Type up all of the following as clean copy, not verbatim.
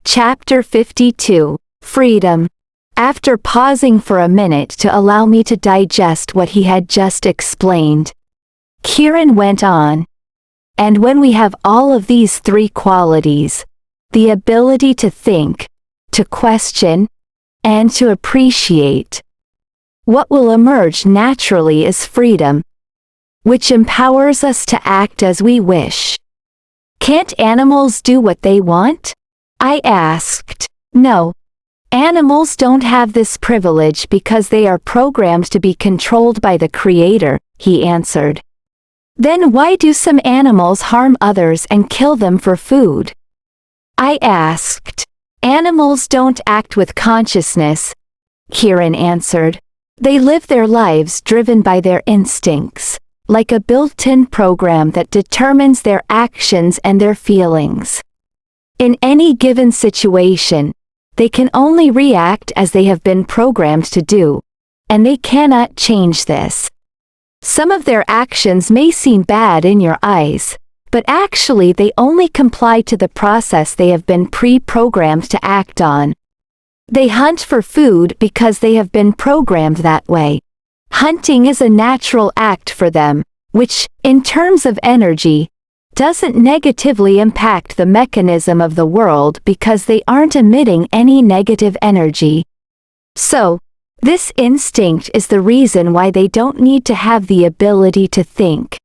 Chapter 52, Freedom. After pausing for a minute to allow me to digest what he had just explained, Kieran went on. And when we have all of these three qualities, the ability to think, to question, and to appreciate, what will emerge naturally is freedom, which empowers us to act as we wish. Can't animals do what they want? I asked. No. Animals don't have this privilege because they are programmed to be controlled by the Creator, he answered. Then why do some animals harm others and kill them for food? I asked. Animals don't act with consciousness, Kieran answered. They live their lives driven by their instincts, like a built-in program that determines their actions and their feelings. In any given situation, they can only react as they have been programmed to do, and they cannot change this. Some of their actions may seem bad in your eyes, but actually they only comply to the process they have been pre-programmed to act on. They hunt for food because they have been programmed that way. Hunting is a natural act for them, which, in terms of energy, doesn't negatively impact the mechanism of the world because they aren't emitting any negative energy. So, this instinct is the reason why they don't need to have the ability to think,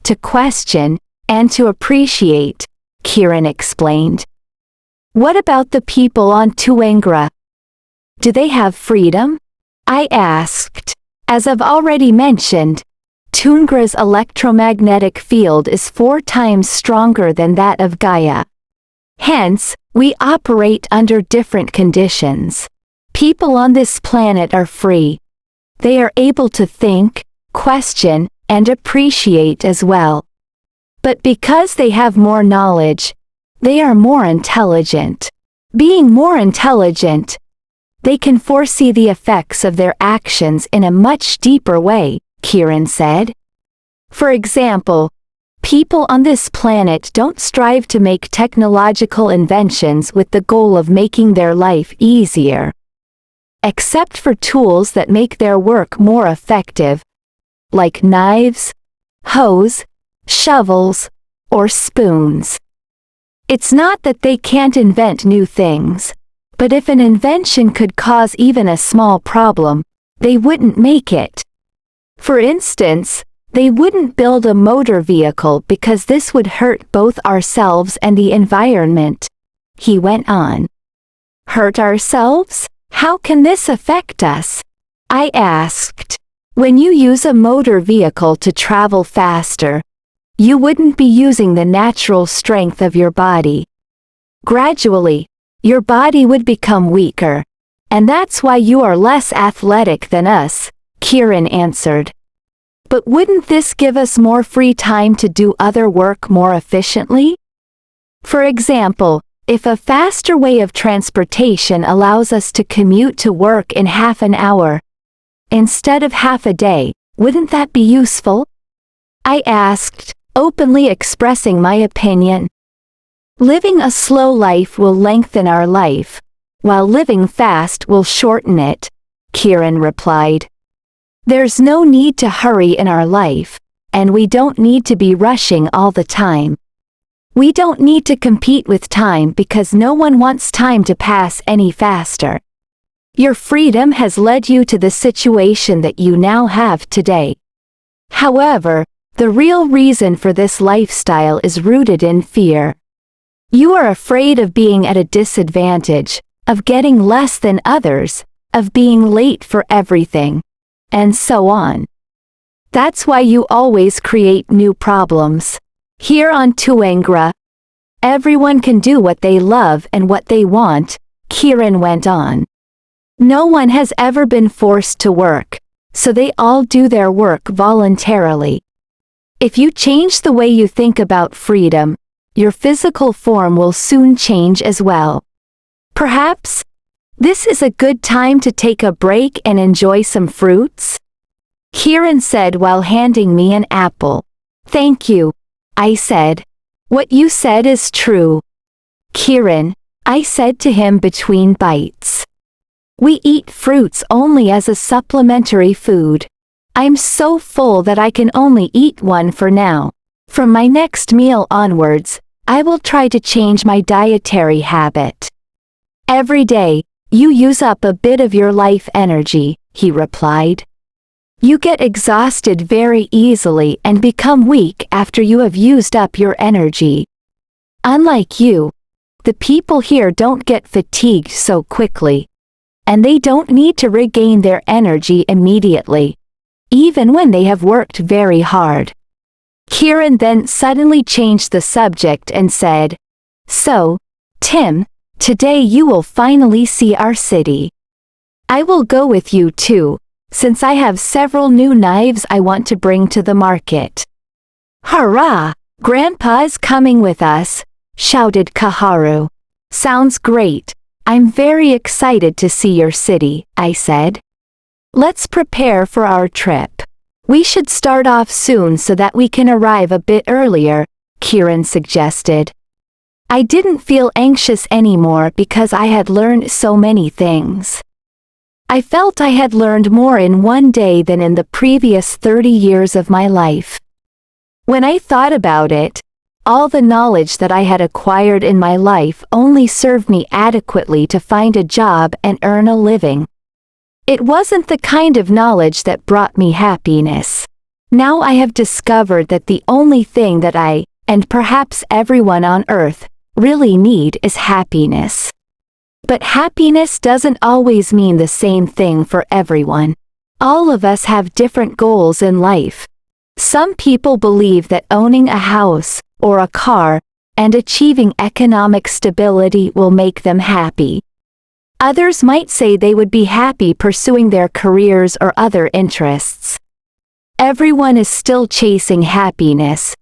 to question, and to appreciate, Kieran explained. What about the people on Tuangra? Do they have freedom? I asked. As I've already mentioned, Tuangra's electromagnetic field is 4 times stronger than that of Gaia. Hence, we operate under different conditions. People on this planet are free. They are able to think, question, and appreciate as well. But because they have more knowledge, they are more intelligent. Being more intelligent, they can foresee the effects of their actions in a much deeper way, Kieran said. For example, people on this planet don't strive to make technological inventions with the goal of making their life easier. Except for tools that make their work more effective, like knives, hoes, shovels, or spoons. It's not that they can't invent new things, but if an invention could cause even a small problem, they wouldn't make it. For instance, they wouldn't build a motor vehicle because this would hurt both ourselves and the environment, he went on. Hurt ourselves? How can this affect us? I asked. When you use a motor vehicle to travel faster, you wouldn't be using the natural strength of your body. Gradually, your body would become weaker, and that's why you are less athletic than us, Kieran answered. But wouldn't this give us more free time to do other work more efficiently? For example, if a faster way of transportation allows us to commute to work in half an hour, instead of half a day, wouldn't that be useful? I asked, openly expressing my opinion. Living a slow life will lengthen our life, while living fast will shorten it, Kieran replied. There's no need to hurry in our life, and we don't need to be rushing all the time. We don't need to compete with time because no one wants time to pass any faster. Your freedom has led you to the situation that you now have today. However, the real reason for this lifestyle is rooted in fear. You are afraid of being at a disadvantage, of getting less than others, of being late for everything, and so on. That's why you always create new problems. Here on Tuangra, everyone can do what they love and what they want, Kieran went on. No one has ever been forced to work, so they all do their work voluntarily. If you change the way you think about freedom, your physical form will soon change as well. Perhaps this is a good time to take a break and enjoy some fruits? Kieran said while handing me an apple. Thank you, I said. What you said is true. Kieran, I said to him between bites. We eat fruits only as a supplementary food. I'm so full that I can only eat one for now. From my next meal onwards, I will try to change my dietary habit. Every day, you use up a bit of your life energy, he replied. You get exhausted very easily and become weak after you have used up your energy. Unlike you, the people here don't get fatigued so quickly. And they don't need to regain their energy immediately, even when they have worked very hard. Kieran then suddenly changed the subject and said, So, Tim, today you will finally see our city. I will go with you too, since I have several new knives I want to bring to the market. Hurrah! Grandpa's coming with us, shouted Kaharu. Sounds great. I'm very excited to see your city, I said. Let's prepare for our trip. We should start off soon so that we can arrive a bit earlier, Kieran suggested. I didn't feel anxious anymore because I had learned so many things. I felt I had learned more in one day than in the previous 30 years of my life. When I thought about it, all the knowledge that I had acquired in my life only served me adequately to find a job and earn a living. It wasn't the kind of knowledge that brought me happiness. Now I have discovered that the only thing that I, and perhaps everyone on earth, really need is happiness. But happiness doesn't always mean the same thing for everyone. All of us have different goals in life. Some people believe that owning a house, or a car, and achieving economic stability will make them happy. Others might say they would be happy pursuing their careers or other interests. Everyone is still chasing happiness,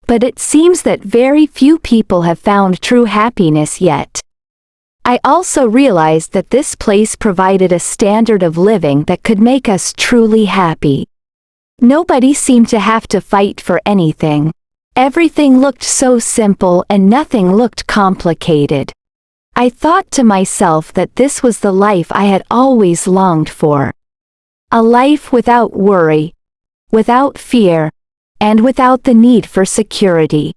but it seems that very few people have found true happiness yet. I also realized that this place provided a standard of living that could make us truly happy. Nobody seemed to have to fight for anything. Everything looked so simple and nothing looked complicated. I thought to myself that this was the life I had always longed for. A life without worry, without fear, and without the need for security.